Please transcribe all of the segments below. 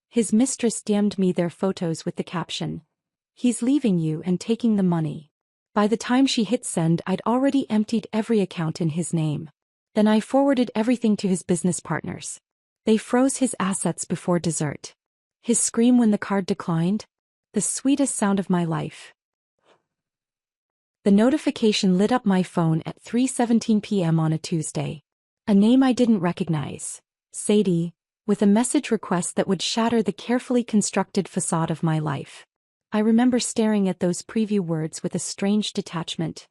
His mistress DM'd me their photos with the caption, "He's leaving you and taking the money." By the time she hit send, I'd already emptied every account in his name. Then I forwarded everything to his business partners. They froze his assets before dessert. His scream when the card declined? The sweetest sound of my life. The notification lit up my phone at 3:17 p.m. on a Tuesday. A name I didn't recognize. Sadie, with a message request that would shatter the carefully constructed facade of my life. I remember staring at those preview words with a strange detachment.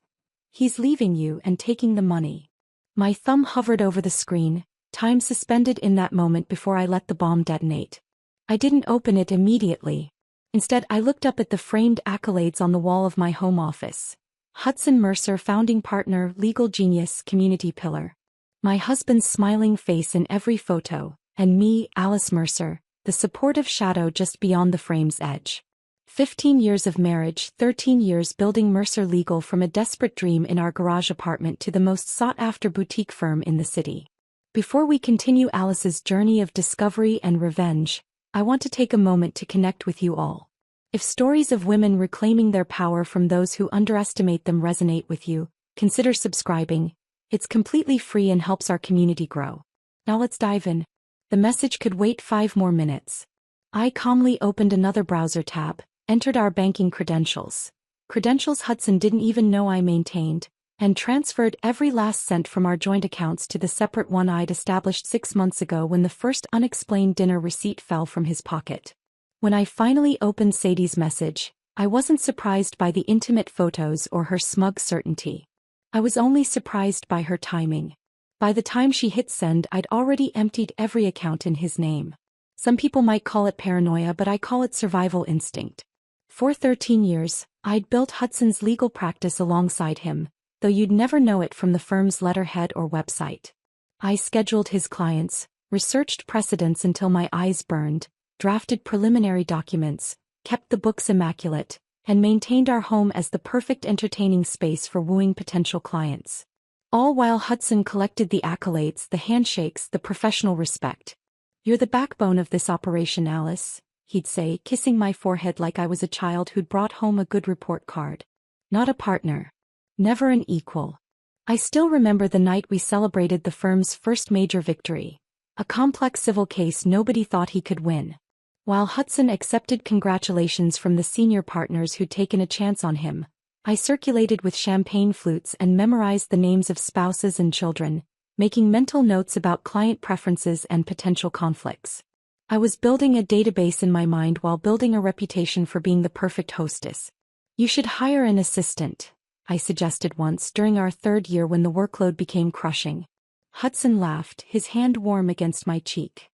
"He's leaving you and taking the money." My thumb hovered over the screen, time suspended in that moment before I let the bomb detonate. I didn't open it immediately. Instead, I looked up at the framed accolades on the wall of my home office. Hudson Mercer, founding partner, legal genius, community pillar. My husband's smiling face in every photo, and me, Alice Mercer, the supportive shadow just beyond the frame's edge. 15 years of marriage, 13 years building Mercer Legal, from a desperate dream in our garage apartment to the most sought-after boutique firm in the city. Before we continue Alice's journey of discovery and revenge, I want to take a moment to connect with you all. If stories of women reclaiming their power from those who underestimate them resonate with you, consider subscribing. It's completely free and helps our community grow. Now let's dive in. The message could wait 5 more minutes. I calmly opened another browser tab, entered our banking credentials. Credentials Hudson didn't even know I maintained, and transferred every last cent from our joint accounts to the separate one I'd established 6 months ago when the first unexplained dinner receipt fell from his pocket. When I finally opened Sadie's message, I wasn't surprised by the intimate photos or her smug certainty. I was only surprised by her timing. By the time she hit send, I'd already emptied every account in his name. Some people might call it paranoia, but I call it survival instinct. For 13 years, I'd built Hudson's legal practice alongside him, though you'd never know it from the firm's letterhead or website. I scheduled his clients, researched precedents until my eyes burned, drafted preliminary documents, kept the books immaculate, and maintained our home as the perfect entertaining space for wooing potential clients. All while Hudson collected the accolades, the handshakes, the professional respect. "You're the backbone of this operation, Alice," he'd say, kissing my forehead like I was a child who'd brought home a good report card. Not a partner. Never an equal. I still remember the night we celebrated the firm's first major victory. A complex civil case nobody thought he could win. While Hudson accepted congratulations from the senior partners who'd taken a chance on him, I circulated with champagne flutes and memorized the names of spouses and children, making mental notes about client preferences and potential conflicts. I was building a database in my mind while building a reputation for being the perfect hostess. "You should hire an assistant," I suggested once during our 3rd year when the workload became crushing. Hudson laughed, his hand warm against my cheek.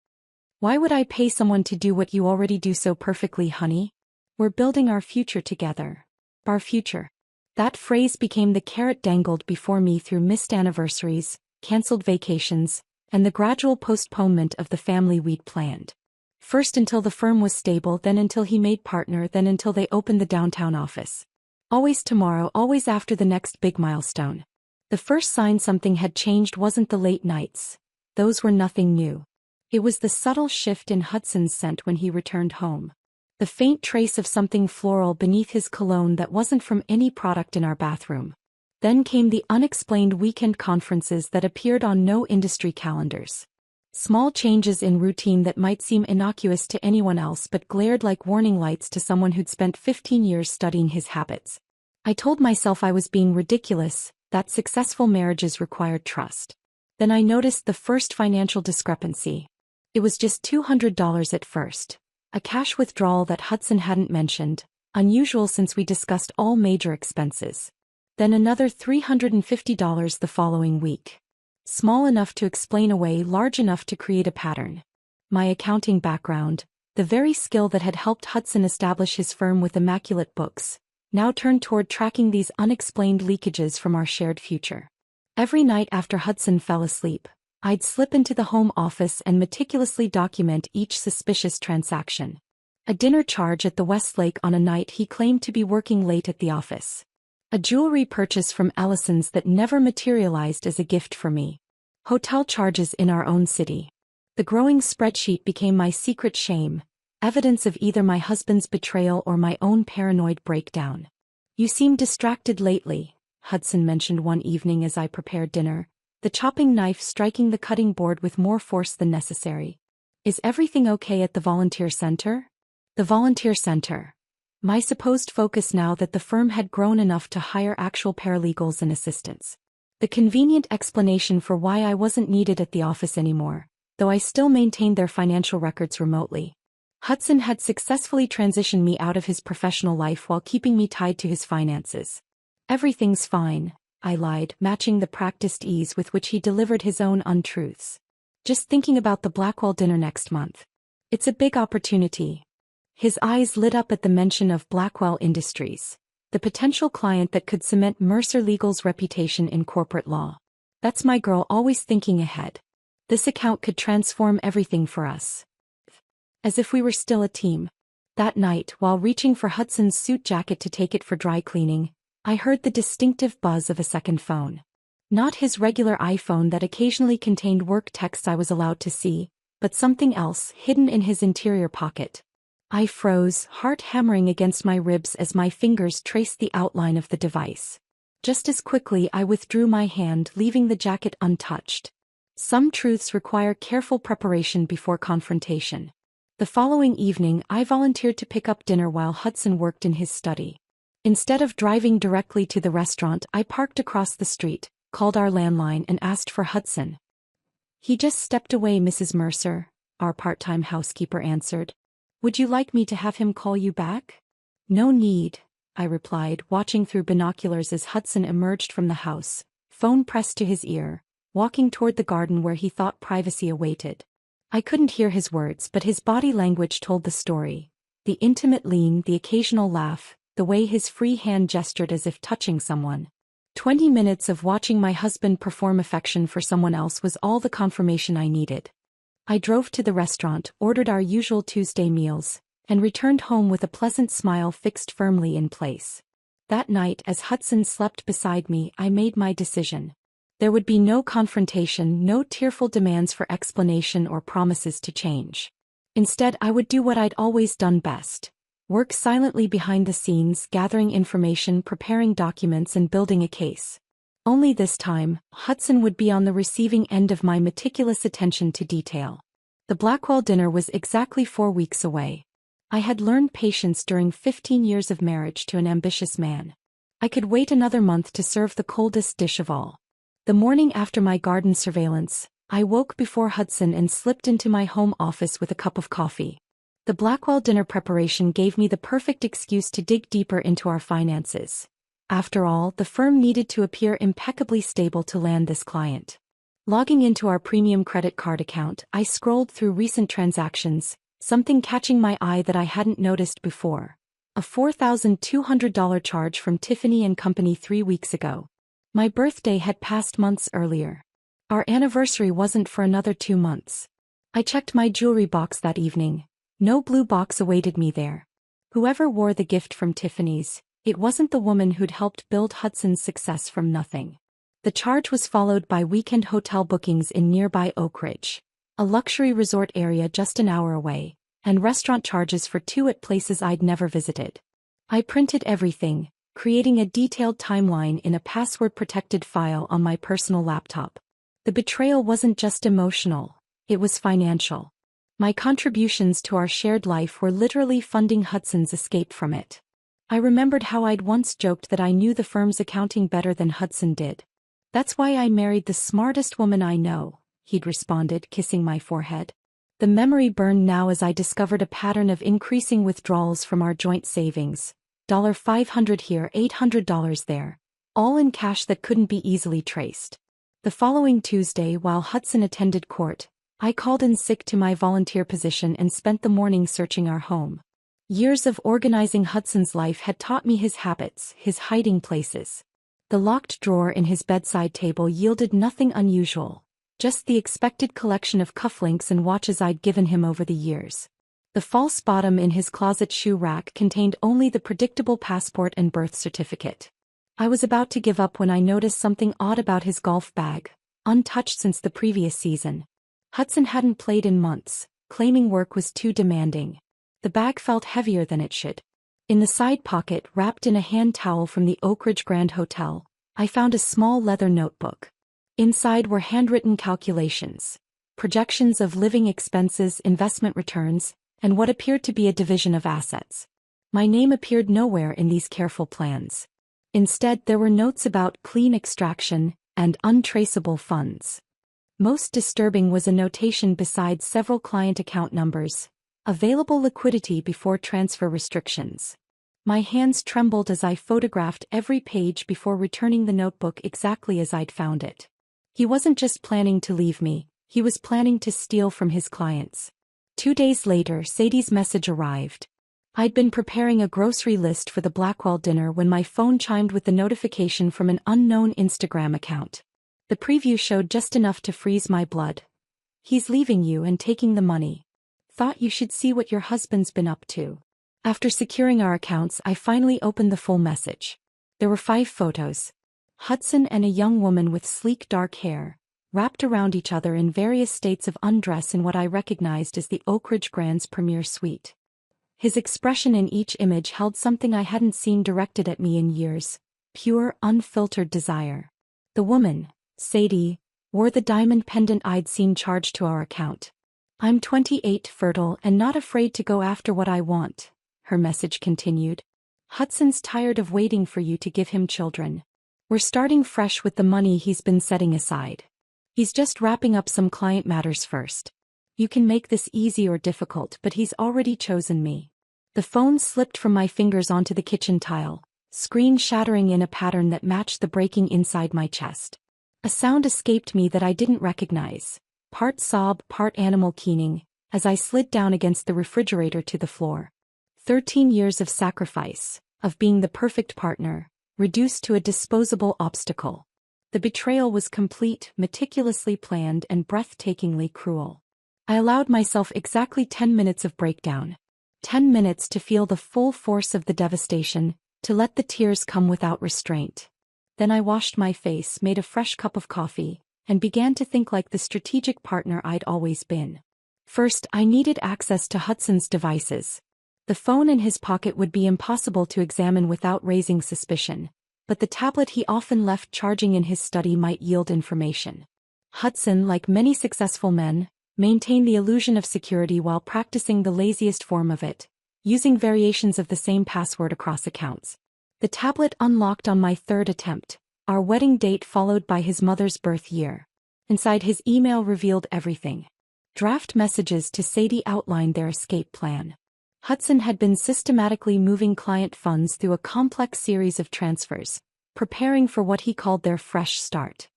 "Why would I pay someone to do what you already do so perfectly, honey? We're building our future together." Our future. That phrase became the carrot dangled before me through missed anniversaries, cancelled vacations, and the gradual postponement of the family we'd planned. First until the firm was stable, then until he made partner, then until they opened the downtown office. Always tomorrow, always after the next big milestone. The first sign something had changed wasn't the late nights. Those were nothing new. It was the subtle shift in Hudson's scent when he returned home. The faint trace of something floral beneath his cologne that wasn't from any product in our bathroom. Then came the unexplained weekend conferences that appeared on no industry calendars. Small changes in routine that might seem innocuous to anyone else but glared like warning lights to someone who'd spent 15 years studying his habits. I told myself I was being ridiculous, that successful marriages required trust. Then I noticed the first financial discrepancy. It was just $200 at first. A cash withdrawal that Hudson hadn't mentioned, unusual since we discussed all major expenses. Then another $350 the following week. Small enough to explain away, large enough to create a pattern. My accounting background, the very skill that had helped Hudson establish his firm with immaculate books, now turned toward tracking these unexplained leakages from our shared future. Every night after Hudson fell asleep, I'd slip into the home office and meticulously document each suspicious transaction. A dinner charge at the Westlake on a night he claimed to be working late at the office. A jewelry purchase from Ellison's that never materialized as a gift for me. Hotel charges in our own city. The growing spreadsheet became my secret shame. evidence of either my husband's betrayal or my own paranoid breakdown. "You seem distracted lately," Hudson mentioned one evening as I prepared dinner, the chopping knife striking the cutting board with more force than necessary. "Is everything okay at the volunteer center?" The volunteer center. My supposed focus now that the firm had grown enough to hire actual paralegals and assistants. The convenient explanation for why I wasn't needed at the office anymore, though I still maintained their financial records remotely. Hudson had successfully transitioned me out of his professional life while keeping me tied to his finances. "Everything's fine," I lied, matching the practiced ease with which he delivered his own untruths. "Just thinking about the Blackwell dinner next month. It's a big opportunity." His eyes lit up at the mention of Blackwell Industries, the potential client that could cement Mercer Legal's reputation in corporate law. "That's my girl always thinking ahead. This account could transform everything for us." As if we were still a team. That night, while reaching for Hudson's suit jacket to take it for dry cleaning, I heard the distinctive buzz of a second phone. Not his regular iPhone that occasionally contained work texts I was allowed to see, but something else hidden in his interior pocket. I froze, heart hammering against my ribs as my fingers traced the outline of the device. Just as quickly I withdrew my hand, leaving the jacket untouched. Some truths require careful preparation before confrontation. The following evening, I volunteered to pick up dinner while Hudson worked in his study. Instead of driving directly to the restaurant, I parked across the street, called our landline and asked for Hudson. "He just stepped away, Mrs. Mercer," our part-time housekeeper answered. "Would you like me to have him call you back?" "No need," I replied, watching through binoculars as Hudson emerged from the house, phone pressed to his ear, walking toward the garden where he thought privacy awaited. I couldn't hear his words, but his body language told the story. The intimate lean, the occasional laugh, the way his free hand gestured as if touching someone. 20 minutes of watching my husband perform affection for someone else was all the confirmation I needed. I drove to the restaurant, ordered our usual Tuesday meals, and returned home with a pleasant smile fixed firmly in place. That night, as Hudson slept beside me, I made my decision. There would be no confrontation, no tearful demands for explanation or promises to change. Instead, I would do what I'd always done best. Work silently behind the scenes, gathering information, preparing documents, and building a case. Only this time, Hudson would be on the receiving end of my meticulous attention to detail. The Blackwell dinner was exactly 4 weeks away. I had learned patience during 15 years of marriage to an ambitious man. I could wait another month to serve the coldest dish of all. The morning after my garden surveillance, I woke before Hudson and slipped into my home office with a cup of coffee. The Blackwell dinner preparation gave me the perfect excuse to dig deeper into our finances. After all, the firm needed to appear impeccably stable to land this client. Logging into our premium credit card account, I scrolled through recent transactions, something catching my eye that I hadn't noticed before. A $4,200 charge from Tiffany & Company 3 weeks ago. My birthday had passed months earlier. Our anniversary wasn't for another 2 months. I checked my jewelry box that evening. No blue box awaited me there. Whoever wore the gift from Tiffany's, it wasn't the woman who'd helped build Hudson's success from nothing. The charge was followed by weekend hotel bookings in nearby Oak Ridge, a luxury resort area just an hour away, and restaurant charges for 2 at places I'd never visited. I printed everything, creating a detailed timeline in a password-protected file on my personal laptop. The betrayal wasn't just emotional, it was financial. My contributions to our shared life were literally funding Hudson's escape from it. I remembered how I'd once joked that I knew the firm's accounting better than Hudson did. "That's why I married the smartest woman I know," he'd responded, kissing my forehead. The memory burned now as I discovered a pattern of increasing withdrawals from our joint savings. $500 here, $800 there. All in cash that couldn't be easily traced. The following Tuesday, while Hudson attended court, I called in sick to my volunteer position and spent the morning searching our home. Years of organizing Hudson's life had taught me his habits, his hiding places. The locked drawer in his bedside table yielded nothing unusual, just the expected collection of cufflinks and watches I'd given him over the years. The false bottom in his closet shoe rack contained only the predictable passport and birth certificate. I was about to give up when I noticed something odd about his golf bag, untouched since the previous season. Hudson hadn't played in months, claiming work was too demanding. The bag felt heavier than it should. In the side pocket, wrapped in a hand towel from the Oak Ridge Grand Hotel, I found a small leather notebook. Inside were handwritten calculations, projections of living expenses, investment returns, and what appeared to be a division of assets. My name appeared nowhere in these careful plans. Instead, there were notes about clean extraction and untraceable funds. Most disturbing was a notation beside several client account numbers: available liquidity before transfer restrictions. My hands trembled as I photographed every page before returning the notebook exactly as I'd found it. He wasn't just planning to leave me, he was planning to steal from his clients. 2 days later, Sadie's message arrived. I'd been preparing a grocery list for the Blackwell dinner when my phone chimed with the notification from an unknown Instagram account. The preview showed just enough to freeze my blood. "He's leaving you and taking the money. Thought you should see what your husband's been up to." After securing our accounts, I finally opened the full message. There were 5 photos. Hudson and a young woman with sleek dark hair, wrapped around each other in various states of undress in what I recognized as the Oak Ridge Grand's premier suite. His expression in each image held something I hadn't seen directed at me in years: pure, unfiltered desire. The woman, Sadie, wore the diamond pendant I'd seen charged to our account. "I'm 28, fertile, and not afraid to go after what I want," her message continued. "Hudson's tired of waiting for you to give him children. We're starting fresh with the money he's been setting aside. He's just wrapping up some client matters first. You can make this easy or difficult, but he's already chosen me." The phone slipped from my fingers onto the kitchen tile, screen shattering in a pattern that matched the breaking inside my chest. A sound escaped me that I didn't recognize, part sob, part animal keening, as I slid down against the refrigerator to the floor. 13 years of sacrifice, of being the perfect partner, reduced to a disposable obstacle. The betrayal was complete, meticulously planned, and breathtakingly cruel. I allowed myself exactly 10 minutes of breakdown. 10 minutes to feel the full force of the devastation, to let the tears come without restraint. Then I washed my face, made a fresh cup of coffee, and began to think like the strategic partner I'd always been. First, I needed access to Hudson's devices. The phone in his pocket would be impossible to examine without raising suspicion, but the tablet he often left charging in his study might yield information. Hudson, like many successful men, maintained the illusion of security while practicing the laziest form of it, using variations of the same password across accounts. The tablet unlocked on my 3rd attempt, our wedding date followed by his mother's birth year. Inside, his email revealed everything. Draft messages to Sadie outlined their escape plan. Hudson had been systematically moving client funds through a complex series of transfers, preparing for what he called their fresh start.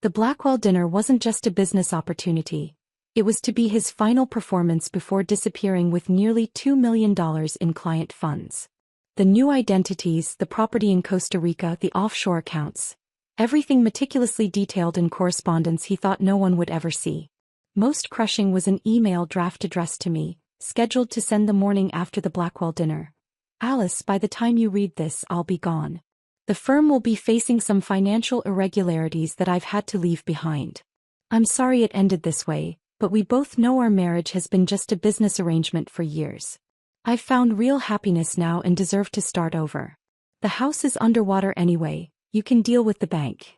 The Blackwell dinner wasn't just a business opportunity. It was to be his final performance before disappearing with nearly $2 million in client funds. The new identities, the property in Costa Rica, the offshore accounts, everything meticulously detailed in correspondence he thought no one would ever see. Most crushing was an email draft addressed to me, scheduled to send the morning after the Blackwell dinner. "Alice, by the time you read this, I'll be gone. The firm will be facing some financial irregularities that I've had to leave behind. I'm sorry it ended this way, but we both know our marriage has been just a business arrangement for years. I've found real happiness now and deserve to start over. The house is underwater anyway, you can deal with the bank."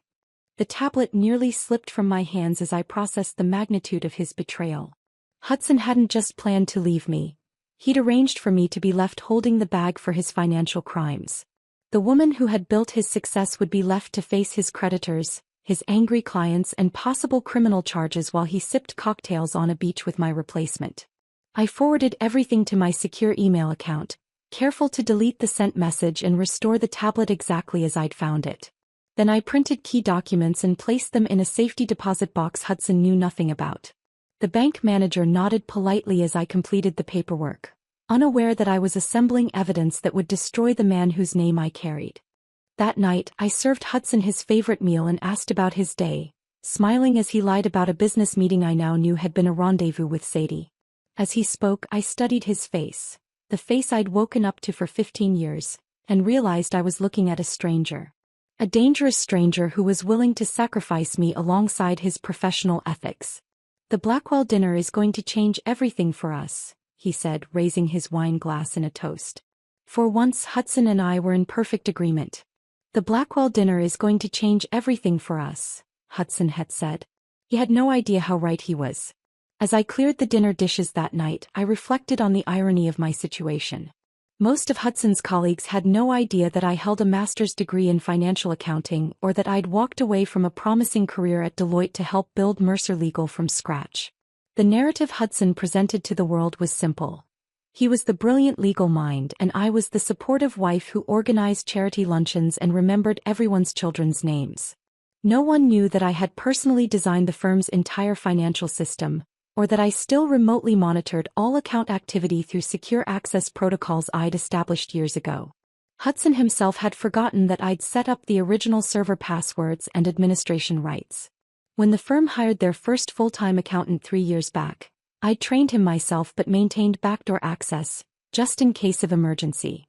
The tablet nearly slipped from my hands as I processed the magnitude of his betrayal. Hudson hadn't just planned to leave me. He'd arranged for me to be left holding the bag for his financial crimes. The woman who had built his success would be left to face his creditors, his angry clients, and possible criminal charges while he sipped cocktails on a beach with my replacement. I forwarded everything to my secure email account, careful to delete the sent message and restore the tablet exactly as I'd found it. Then I printed key documents and placed them in a safety deposit box Hudson knew nothing about. The bank manager nodded politely as I completed the paperwork, unaware that I was assembling evidence that would destroy the man whose name I carried. That night, I served Hudson his favorite meal and asked about his day, smiling as he lied about a business meeting I now knew had been a rendezvous with Sadie. As he spoke, I studied his face, the face I'd woken up to for 15 years, and realized I was looking at a stranger. A dangerous stranger who was willing to sacrifice me alongside his professional ethics. "The Blackwell dinner is going to change everything for us," he said, raising his wine glass in a toast. For once Hudson and I were in perfect agreement. The Blackwell dinner is going to change everything for us, Hudson had said. He had no idea how right he was. As I cleared the dinner dishes that night, I reflected on the irony of my situation. Most of Hudson's colleagues had no idea that I held a master's degree in financial accounting or that I'd walked away from a promising career at Deloitte to help build Mercer Legal from scratch. The narrative Hudson presented to the world was simple. He was the brilliant legal mind and I was the supportive wife who organized charity luncheons and remembered everyone's children's names. No one knew that I had personally designed the firm's entire financial system, or that I still remotely monitored all account activity through secure access protocols I'd established years ago. Hudson himself had forgotten that I'd set up the original server passwords and administration rights. When the firm hired their first full-time accountant 3 years back, I'd trained him myself but maintained backdoor access, just in case of emergency.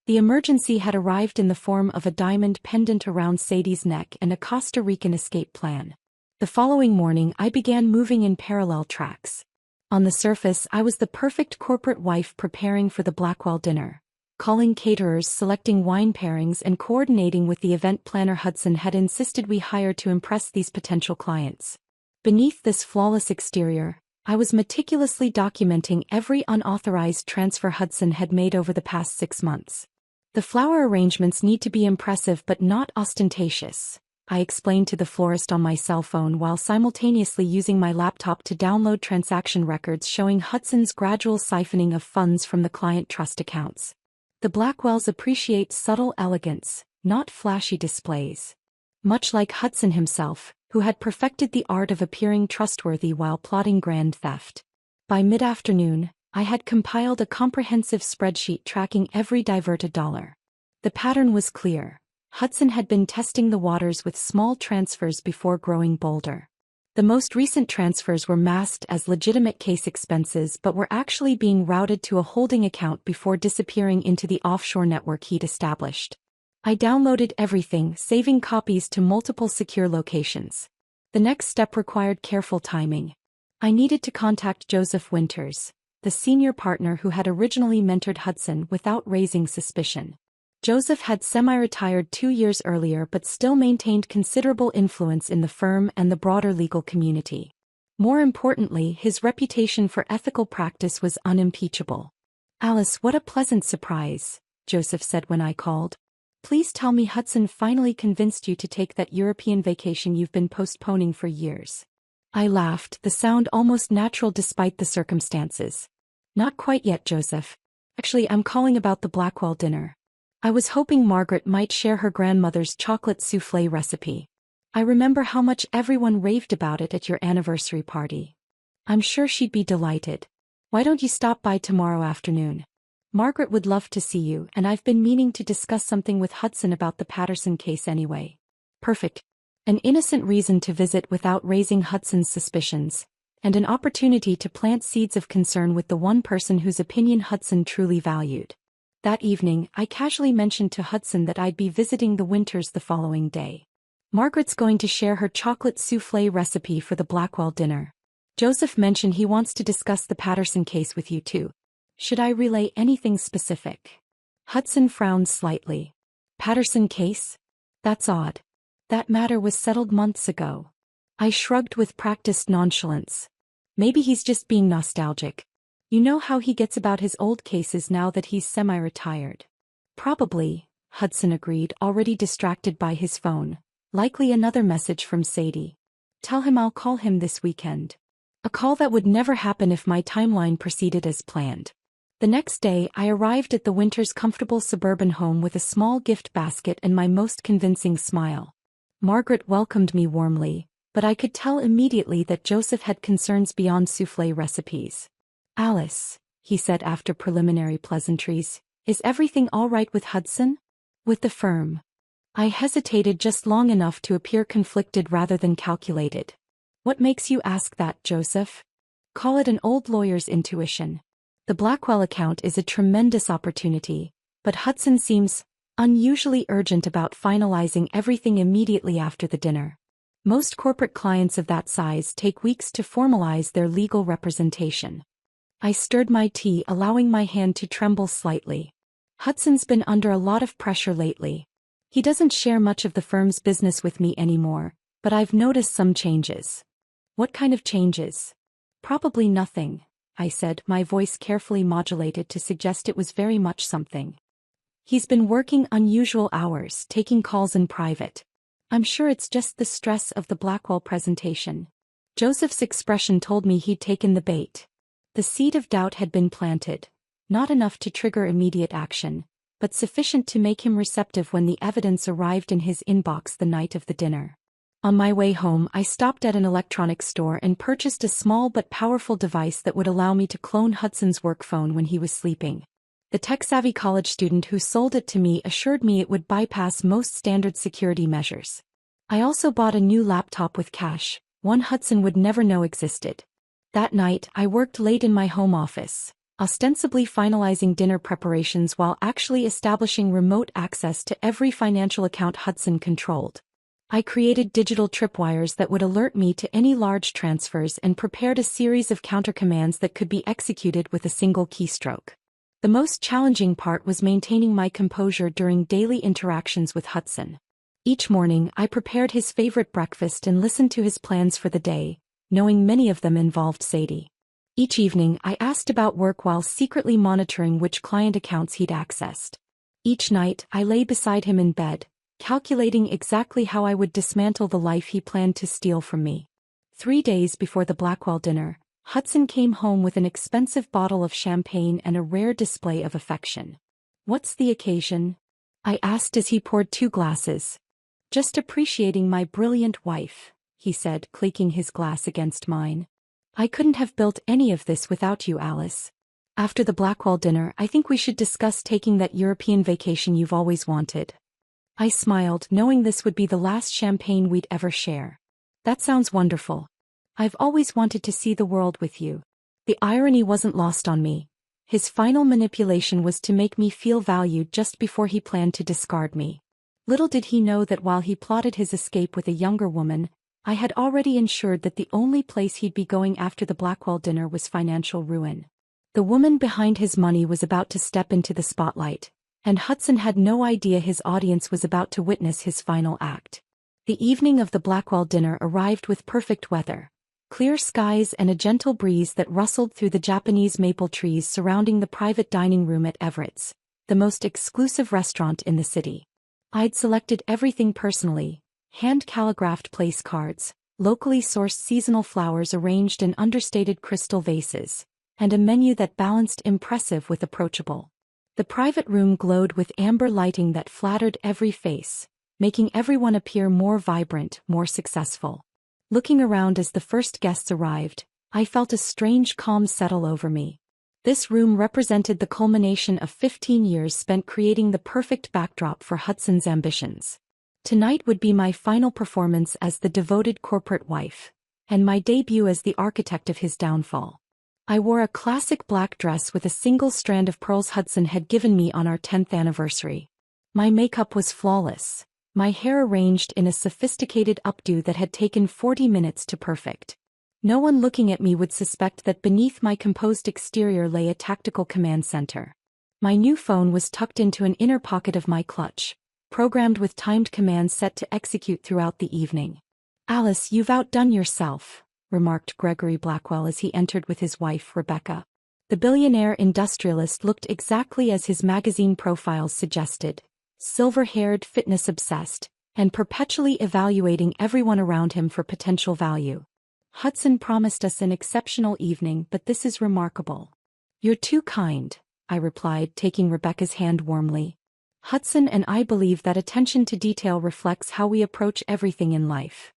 The emergency had arrived in the form of a diamond pendant around Sadie's neck and a Costa Rican escape plan. The following morning I began moving in parallel tracks. On the surface I was the perfect corporate wife preparing for the Blackwell dinner, calling caterers, selecting wine pairings and coordinating with the event planner Hudson had insisted we hire to impress these potential clients. Beneath this flawless exterior, I was meticulously documenting every unauthorized transfer Hudson had made over the past 6 months. The flower arrangements need to be impressive but not ostentatious, I explained to the florist on my cell phone while simultaneously using my laptop to download transaction records showing Hudson's gradual siphoning of funds from the client trust accounts. The Blackwells appreciate subtle elegance, not flashy displays. Much like Hudson himself, who had perfected the art of appearing trustworthy while plotting grand theft. By mid-afternoon, I had compiled a comprehensive spreadsheet tracking every diverted dollar. The pattern was clear. Hudson had been testing the waters with small transfers before growing bolder. The most recent transfers were masked as legitimate case expenses but were actually being routed to a holding account before disappearing into the offshore network he'd established. I downloaded everything, saving copies to multiple secure locations. The next step required careful timing. I needed to contact Joseph Winters, the senior partner who had originally mentored Hudson, without raising suspicion. Joseph had semi-retired 2 years earlier but still maintained considerable influence in the firm and the broader legal community. More importantly, his reputation for ethical practice was unimpeachable. "Alice, what a pleasant surprise," Joseph said when I called. "Please tell me Hudson finally convinced you to take that European vacation you've been postponing for years." I laughed, the sound almost natural despite the circumstances. "Not quite yet, Joseph. Actually, I'm calling about the Blackwell dinner. I was hoping Margaret might share her grandmother's chocolate soufflé recipe. I remember how much everyone raved about it at your anniversary party. I'm sure she'd be delighted. Why don't you stop by tomorrow afternoon? Margaret would love to see you, and I've been meaning to discuss something with Hudson about the Patterson case anyway." Perfect. An innocent reason to visit without raising Hudson's suspicions, and an opportunity to plant seeds of concern with the one person whose opinion Hudson truly valued. That evening, I casually mentioned to Hudson that I'd be visiting the Winters the following day. "Margaret's going to share her chocolate soufflé recipe for the Blackwell dinner. Joseph mentioned he wants to discuss the Patterson case with you too. Should I relay anything specific?" Hudson frowned slightly. "Patterson case? That's odd. That matter was settled months ago." I shrugged with practiced nonchalance. "Maybe he's just being nostalgic. You know how he gets about his old cases now that he's semi-retired." "Probably," Hudson agreed, already distracted by his phone. Likely another message from Sadie. "Tell him I'll call him this weekend." A call that would never happen if my timeline proceeded as planned. The next day, I arrived at the Winters' comfortable suburban home with a small gift basket and my most convincing smile. Margaret welcomed me warmly, but I could tell immediately that Joseph had concerns beyond soufflé recipes. "Alice," he said after preliminary pleasantries, "is everything all right with Hudson? With the firm?" I hesitated just long enough to appear conflicted rather than calculated. "What makes you ask that, Joseph?" "Call it an old lawyer's intuition. The Blackwell account is a tremendous opportunity, but Hudson seems unusually urgent about finalizing everything immediately after the dinner. Most corporate clients of that size take weeks to formalize their legal representation." I stirred my tea, allowing my hand to tremble slightly. Hudson's been under a lot of pressure lately. He doesn't share much of the firm's business with me anymore, but I've noticed some changes. What kind of changes? Probably nothing, I said, my voice carefully modulated to suggest it was very much something. He's been working unusual hours, taking calls in private. I'm sure it's just the stress of the Blackwell presentation. Joseph's expression told me he'd taken the bait. The seed of doubt had been planted, not enough to trigger immediate action, but sufficient to make him receptive when the evidence arrived in his inbox the night of the dinner. On my way home, I stopped at an electronics store and purchased a small but powerful device that would allow me to clone Hudson's work phone when he was sleeping. The tech-savvy college student who sold it to me assured me it would bypass most standard security measures. I also bought a new laptop with cash, one Hudson would never know existed. That night, I worked late in my home office, ostensibly finalizing dinner preparations while actually establishing remote access to every financial account Hudson controlled. I created digital tripwires that would alert me to any large transfers and prepared a series of countercommands that could be executed with a single keystroke. The most challenging part was maintaining my composure during daily interactions with Hudson. Each morning, I prepared his favorite breakfast and listened to his plans for the day, knowing many of them involved Sadie. Each evening, I asked about work while secretly monitoring which client accounts he'd accessed. Each night, I lay beside him in bed, calculating exactly how I would dismantle the life he planned to steal from me. 3 days before the Blackwell dinner, Hudson came home with an expensive bottle of champagne and a rare display of affection. "What's the occasion?" I asked as he poured 2 glasses. "Just appreciating my brilliant wife," he said, clinking his glass against mine. "I couldn't have built any of this without you, Alice. After the Blackwell dinner, I think we should discuss taking that European vacation you've always wanted." I smiled, knowing this would be the last champagne we'd ever share. "That sounds wonderful. I've always wanted to see the world with you." The irony wasn't lost on me. His final manipulation was to make me feel valued just before he planned to discard me. Little did he know that while he plotted his escape with a younger woman, I had already ensured that the only place he'd be going after the Blackwell dinner was financial ruin. The woman behind his money was about to step into the spotlight, and Hudson had no idea his audience was about to witness his final act. The evening of the Blackwell dinner arrived with perfect weather, clear skies and a gentle breeze that rustled through the Japanese maple trees surrounding the private dining room at Everett's, the most exclusive restaurant in the city. I'd selected everything personally: hand-calligraphed place cards, locally sourced seasonal flowers arranged in understated crystal vases, and a menu that balanced impressive with approachable. The private room glowed with amber lighting that flattered every face, making everyone appear more vibrant, more successful. Looking around as the first guests arrived, I felt a strange calm settle over me. This room represented the culmination of 15 years spent creating the perfect backdrop for Hudson's ambitions. Tonight would be my final performance as the devoted corporate wife, and my debut as the architect of his downfall. I wore a classic black dress with a single strand of pearls Hudson had given me on our 10th anniversary. My makeup was flawless, my hair arranged in a sophisticated updo that had taken 40 minutes to perfect. No one looking at me would suspect that beneath my composed exterior lay a tactical command center. My new phone was tucked into an inner pocket of my clutch, programmed with timed commands set to execute throughout the evening. "Alice, you've outdone yourself," remarked Gregory Blackwell as he entered with his wife, Rebecca. The billionaire industrialist looked exactly as his magazine profiles suggested: silver-haired, fitness-obsessed, and perpetually evaluating everyone around him for potential value. "Hudson promised us an exceptional evening, but this is remarkable." "You're too kind," I replied, taking Rebecca's hand warmly. "Hudson and I believe that attention to detail reflects how we approach everything in life."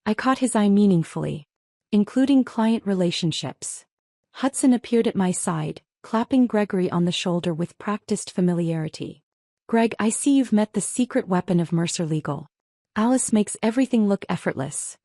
I caught his eye meaningfully. "Including client relationships." Hudson appeared at my side, clapping Gregory on the shoulder with practiced familiarity. "Greg, I see you've met the secret weapon of Mercer Legal. Alice makes everything look effortless."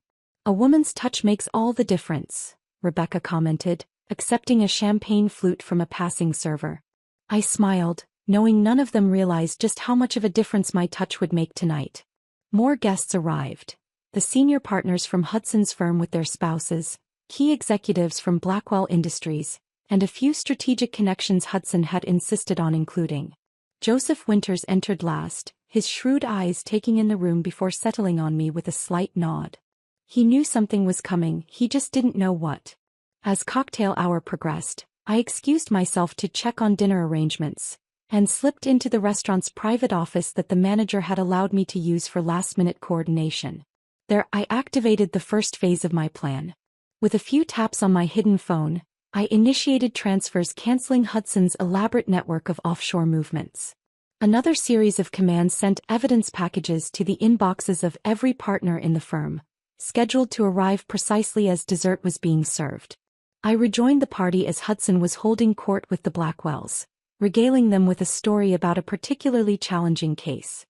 "A woman's touch makes all the difference," Rebecca commented, accepting a champagne flute from a passing server. I smiled, knowing none of them realized just how much of a difference my touch would make tonight. More guests arrived. The senior partners from Hudson's firm with their spouses, key executives from Blackwell Industries, and a few strategic connections Hudson had insisted on including. Joseph Winters entered last, his shrewd eyes taking in the room before settling on me with a slight nod. He knew something was coming, he just didn't know what. As cocktail hour progressed, I excused myself to check on dinner arrangements, and slipped into the restaurant's private office that the manager had allowed me to use for last-minute coordination. There, I activated the first phase of my plan. With a few taps on my hidden phone, I initiated transfers canceling Hudson's elaborate network of offshore movements. Another series of commands sent evidence packages to the inboxes of every partner in the firm, scheduled to arrive precisely as dessert was being served. I rejoined the party as Hudson was holding court with the Blackwells, regaling them with a story about a particularly challenging case.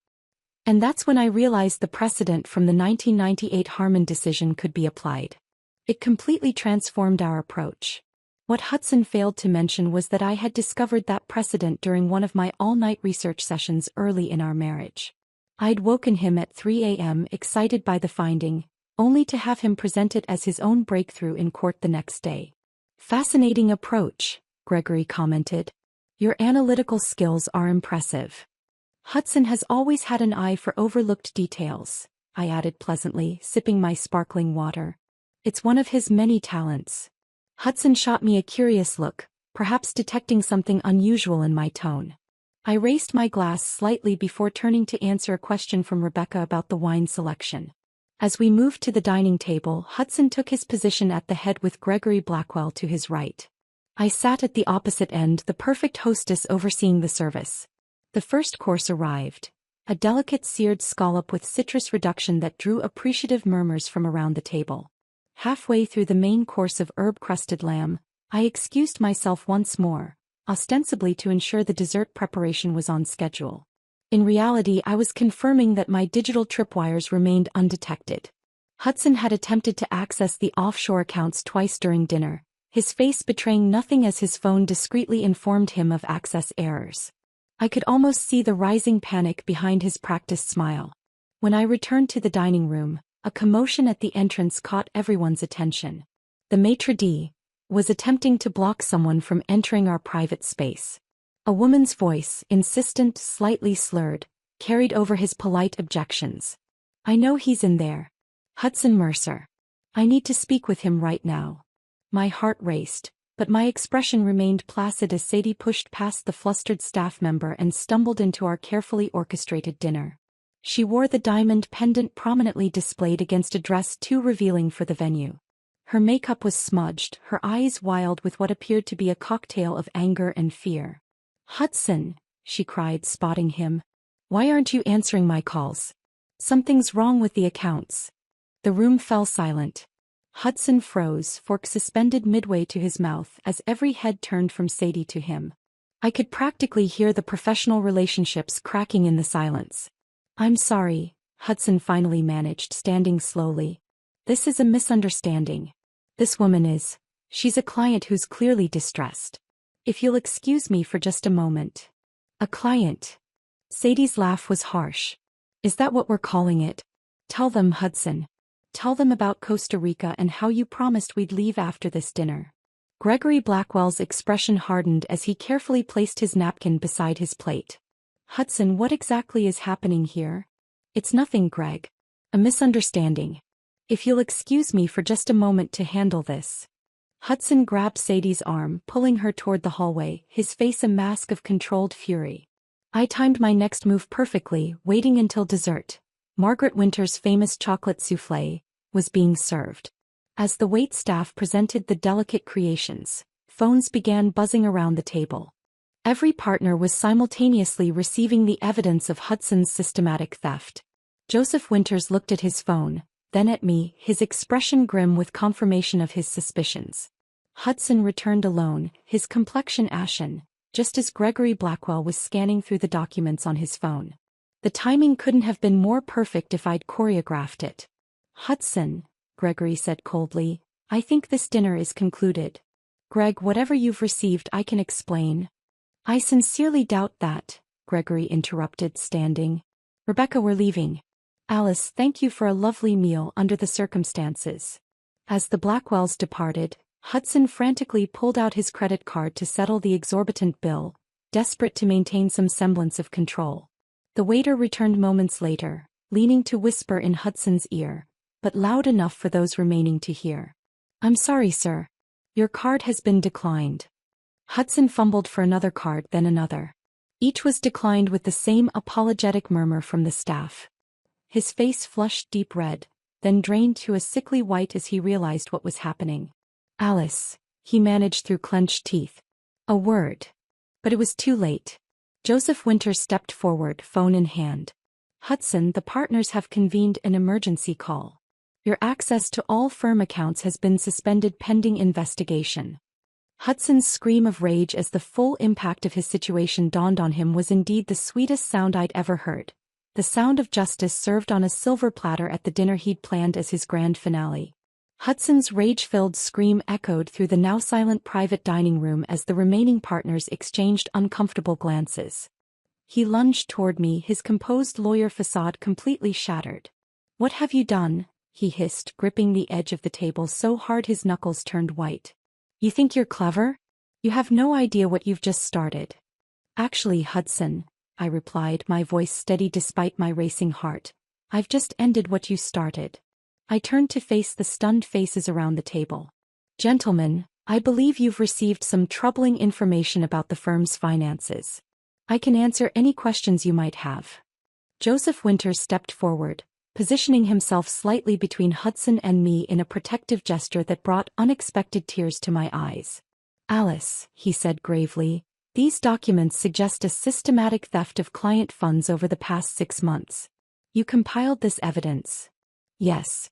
And that's when I realized the precedent from the 1998 Harmon decision could be applied. It completely transformed our approach. What Hudson failed to mention was that I had discovered that precedent during one of my all-night research sessions early in our marriage. I'd woken him at 3 a.m. excited by the finding, only to have him present it as his own breakthrough in court the next day. "Fascinating approach," Gregory commented. "Your analytical skills are impressive." "Hudson has always had an eye for overlooked details," I added pleasantly, sipping my sparkling water. "It's one of his many talents." Hudson shot me a curious look, perhaps detecting something unusual in my tone. I raised my glass slightly before turning to answer a question from Rebecca about the wine selection. As we moved to the dining table, Hudson took his position at the head with Gregory Blackwell to his right. I sat at the opposite end, the perfect hostess overseeing the service. The first course arrived, a delicate seared scallop with citrus reduction that drew appreciative murmurs from around the table. Halfway through the main course of herb-crusted lamb, I excused myself once more, ostensibly to ensure the dessert preparation was on schedule. In reality, I was confirming that my digital tripwires remained undetected. Hudson had attempted to access the offshore accounts twice during dinner, his face betraying nothing as his phone discreetly informed him of access errors. I could almost see the rising panic behind his practiced smile. When I returned to the dining room, a commotion at the entrance caught everyone's attention. The maitre d' was attempting to block someone from entering our private space. A woman's voice, insistent, slightly slurred, carried over his polite objections. "I know he's in there. Hudson Mercer. I need to speak with him right now." My heart raced, but my expression remained placid as Sadie pushed past the flustered staff member and stumbled into our carefully orchestrated dinner. She wore the diamond pendant prominently displayed against a dress too revealing for the venue. Her makeup was smudged, her eyes wild with what appeared to be a cocktail of anger and fear. "Hudson," she cried, spotting him. "Why aren't you answering my calls? Something's wrong with the accounts." The room fell silent. Hudson froze, fork suspended midway to his mouth as every head turned from Sadie to him. I could practically hear the professional relationships cracking in the silence. "I'm sorry," Hudson finally managed, standing slowly. "This is a misunderstanding. This woman is. She's a client who's clearly distressed. If you'll excuse me for just a moment." "A client?" Sadie's laugh was harsh. "Is that what we're calling it? Tell them, Hudson. Tell them about Costa Rica and how you promised we'd leave after this dinner." Gregory Blackwell's expression hardened as he carefully placed his napkin beside his plate. "Hudson, what exactly is happening here?" "It's nothing, Greg. A misunderstanding. If you'll excuse me for just a moment to handle this." Hudson grabbed Sadie's arm, pulling her toward the hallway, his face a mask of controlled fury. I timed my next move perfectly, waiting until dessert, Margaret Winter's famous chocolate soufflé, was being served. As the wait staff presented the delicate creations, phones began buzzing around the table. Every partner was simultaneously receiving the evidence of Hudson's systematic theft. Joseph Winters looked at his phone, then at me, his expression grim with confirmation of his suspicions. Hudson returned alone, his complexion ashen, just as Gregory Blackwell was scanning through the documents on his phone. The timing couldn't have been more perfect if I'd choreographed it. "Hudson," Gregory said coldly, "I think this dinner is concluded. Greg, whatever you've received I can explain." "I sincerely doubt that," Gregory interrupted, standing. "Rebecca, we're leaving. Alice, thank you for a lovely meal under the circumstances." As the Blackwells departed, Hudson frantically pulled out his credit card to settle the exorbitant bill, desperate to maintain some semblance of control. The waiter returned moments later, leaning to whisper in Hudson's ear, but loud enough for those remaining to hear. "I'm sorry, sir. Your card has been declined." Hudson fumbled for another card, then another. Each was declined with the same apologetic murmur from the staff. His face flushed deep red, then drained to a sickly white as he realized what was happening. "Alice," he managed through clenched teeth. "A word." But it was too late. Joseph Winters stepped forward, phone in hand. "Hudson, the partners have convened an emergency call. Your access to all firm accounts has been suspended pending investigation." Hudson's scream of rage as the full impact of his situation dawned on him was indeed the sweetest sound I'd ever heard. The sound of justice served on a silver platter at the dinner he'd planned as his grand finale. Hudson's rage-filled scream echoed through the now silent private dining room as the remaining partners exchanged uncomfortable glances. He lunged toward me, his composed lawyer facade completely shattered. "What have you done?" he hissed, gripping the edge of the table so hard his knuckles turned white. "You think you're clever? You have no idea what you've just started." "Actually, Hudson," I replied, my voice steady despite my racing heart, "I've just ended what you started." I turned to face the stunned faces around the table. "Gentlemen, I believe you've received some troubling information about the firm's finances. I can answer any questions you might have." Joseph Winters stepped forward, positioning himself slightly between Hudson and me in a protective gesture that brought unexpected tears to my eyes. "Alice," he said gravely, "these documents suggest a systematic theft of client funds over the past 6 months. You compiled this evidence?" "Yes."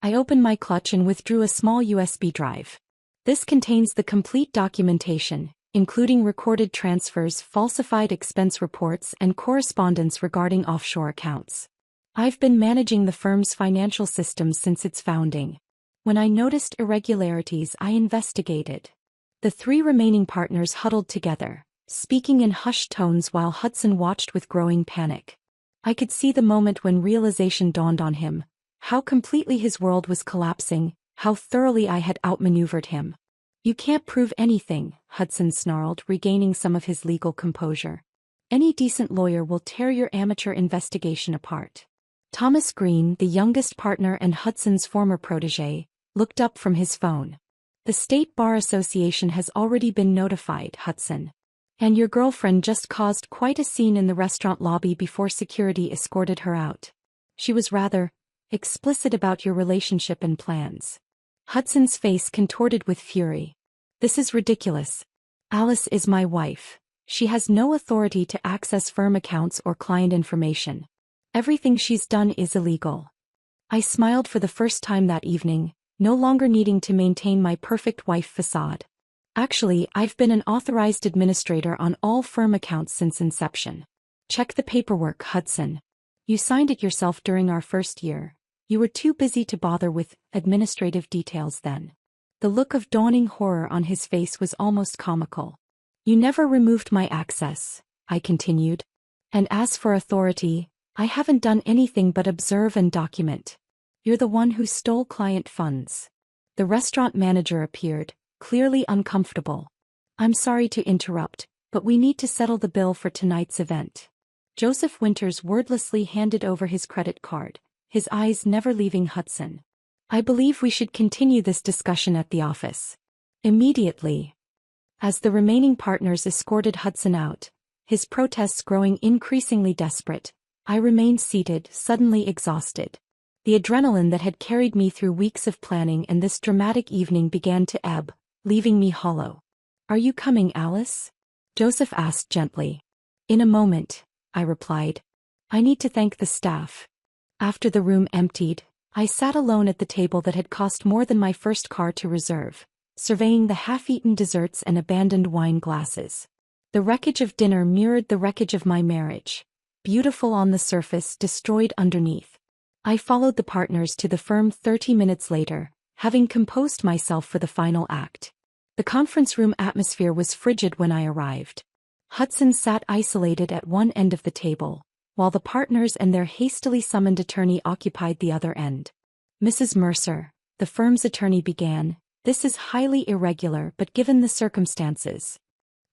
I opened my clutch and withdrew a small USB drive. "This contains the complete documentation, including recorded transfers, falsified expense reports, and correspondence regarding offshore accounts. I've been managing the firm's financial systems since its founding. When I noticed irregularities, I investigated." The 3 remaining partners huddled together, speaking in hushed tones while Hudson watched with growing panic. I could see the moment when realization dawned on him, how completely his world was collapsing, how thoroughly I had outmaneuvered him. "You can't prove anything," Hudson snarled, regaining some of his legal composure. "Any decent lawyer will tear your amateur investigation apart." Thomas Green, the youngest partner and Hudson's former protégé, looked up from his phone. "The State Bar Association has already been notified, Hudson. And your girlfriend just caused quite a scene in the restaurant lobby before security escorted her out. She was rather explicit about your relationship and plans." Hudson's face contorted with fury. "This is ridiculous. Alice is my wife. She has no authority to access firm accounts or client information. Everything she's done is illegal." I smiled for the first time that evening, no longer needing to maintain my perfect wife facade. "Actually, I've been an authorized administrator on all firm accounts since inception. Check the paperwork, Hudson. You signed it yourself during our first year. You were too busy to bother with administrative details then." The look of dawning horror on his face was almost comical. "You never removed my access," I continued. "And as for authority, I haven't done anything but observe and document. You're the one who stole client funds." The restaurant manager appeared, clearly uncomfortable. "I'm sorry to interrupt, but we need to settle the bill for tonight's event." Joseph Winters wordlessly handed over his credit card, his eyes never leaving Hudson. "I believe we should continue this discussion at the office immediately." As the remaining partners escorted Hudson out, his protests growing increasingly desperate, I remained seated, suddenly exhausted. The adrenaline that had carried me through weeks of planning and this dramatic evening began to ebb, leaving me hollow. "Are you coming, Alice?" Joseph asked gently. "In a moment," I replied. "I need to thank the staff." After the room emptied, I sat alone at the table that had cost more than my first car to reserve, surveying the half-eaten desserts and abandoned wine glasses. The wreckage of dinner mirrored the wreckage of my marriage, beautiful on the surface, destroyed underneath. I followed the partners to the firm 30 minutes later, having composed myself for the final act. The conference room atmosphere was frigid when I arrived. Hudson sat isolated at one end of the table, while the partners and their hastily summoned attorney occupied the other end. "Mrs. Mercer," the firm's attorney began, This is highly irregular, but given the circumstances.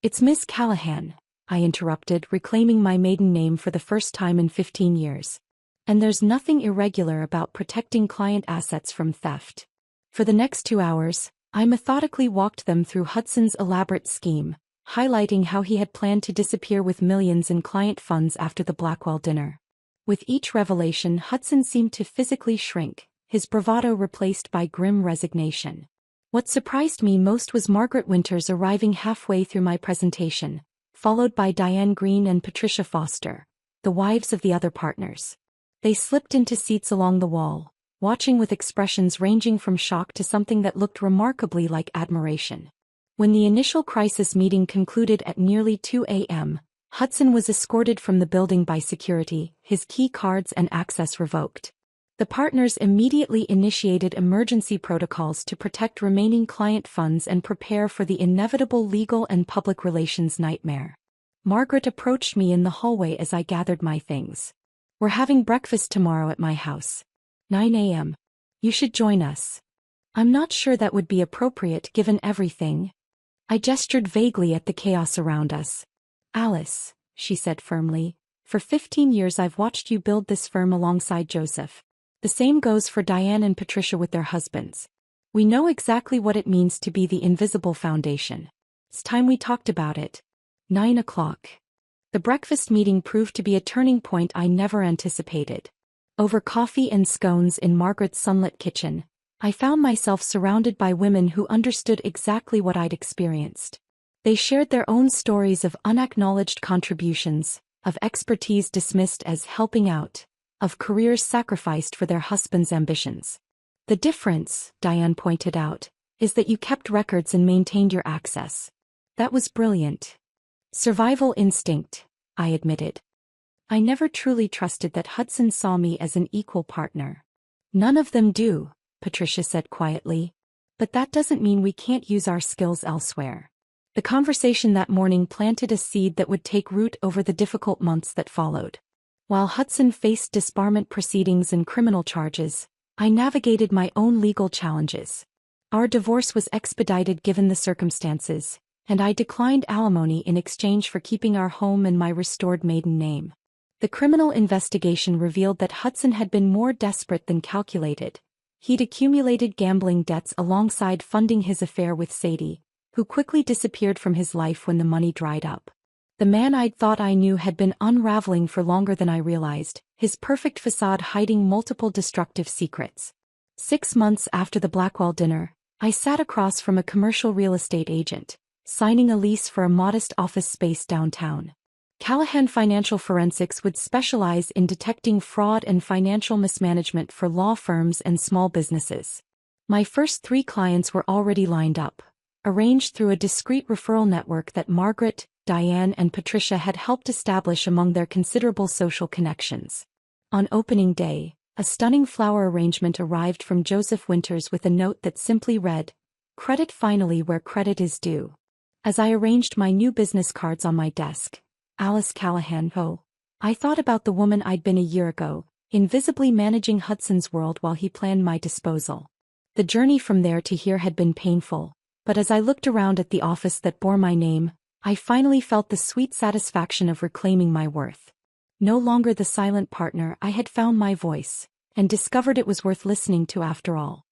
It's Miss Callahan, I interrupted, reclaiming my maiden name for the first time in 15 years. And there's nothing irregular about protecting client assets from theft. For the next 2 hours, I methodically walked them through Hudson's elaborate scheme, highlighting how he had planned to disappear with millions in client funds after the Blackwell dinner. With each revelation, Hudson seemed to physically shrink, his bravado replaced by grim resignation. What surprised me most was Margaret Winters arriving halfway through my presentation, followed by Diane Green and Patricia Foster, the wives of the other partners. They slipped into seats along the wall, watching with expressions ranging from shock to something that looked remarkably like admiration. When the initial crisis meeting concluded at nearly 2 a.m., Hudson was escorted from the building by security, his key cards and access revoked. The partners immediately initiated emergency protocols to protect remaining client funds and prepare for the inevitable legal and public relations nightmare. Margaret approached me in the hallway as I gathered my things. "We're having breakfast tomorrow at my house. 9 a.m. You should join us." "I'm not sure that would be appropriate given everything." I gestured vaguely at the chaos around us. "Alice," she said firmly, "for 15 years I've watched you build this firm alongside Joseph. The same goes for Diane and Patricia with their husbands. We know exactly what it means to be the invisible foundation. It's time we talked about it." 9 o'clock. The breakfast meeting proved to be a turning point I never anticipated. Over coffee and scones in Margaret's sunlit kitchen, I found myself surrounded by women who understood exactly what I'd experienced. They shared their own stories of unacknowledged contributions, of expertise dismissed as helping out, of careers sacrificed for their husbands' ambitions. "The difference," Diane pointed out, "is that you kept records and maintained your access." That was brilliant. "Survival instinct," I admitted. I never truly trusted that Hudson saw me as an equal partner. "None of them do," Patricia said quietly. "But that doesn't mean we can't use our skills elsewhere." The conversation that morning planted a seed that would take root over the difficult months that followed. While Hudson faced disbarment proceedings and criminal charges, I navigated my own legal challenges. Our divorce was expedited given the circumstances, and I declined alimony in exchange for keeping our home and my restored maiden name. The criminal investigation revealed that Hudson had been more desperate than calculated. He'd accumulated gambling debts alongside funding his affair with Sadie, who quickly disappeared from his life when the money dried up. The man I'd thought I knew had been unraveling for longer than I realized, his perfect facade hiding multiple destructive secrets. 6 months after the Blackwell dinner, I sat across from a commercial real estate agent, signing a lease for a modest office space downtown. Callahan Financial Forensics would specialize in detecting fraud and financial mismanagement for law firms and small businesses. My first 3 clients were already lined up, arranged through a discreet referral network that Margaret, Diane, and Patricia had helped establish among their considerable social connections. On opening day, a stunning flower arrangement arrived from Joseph Winters with a note that simply read, "Credit finally where credit is due." As I arranged my new business cards on my desk, Alice Callahan, I thought about the woman I'd been a year ago, invisibly managing Hudson's world while he planned my disposal. The journey from there to here had been painful, but as I looked around at the office that bore my name, I finally felt the sweet satisfaction of reclaiming my worth. No longer the silent partner, I had found my voice, and discovered it was worth listening to after all.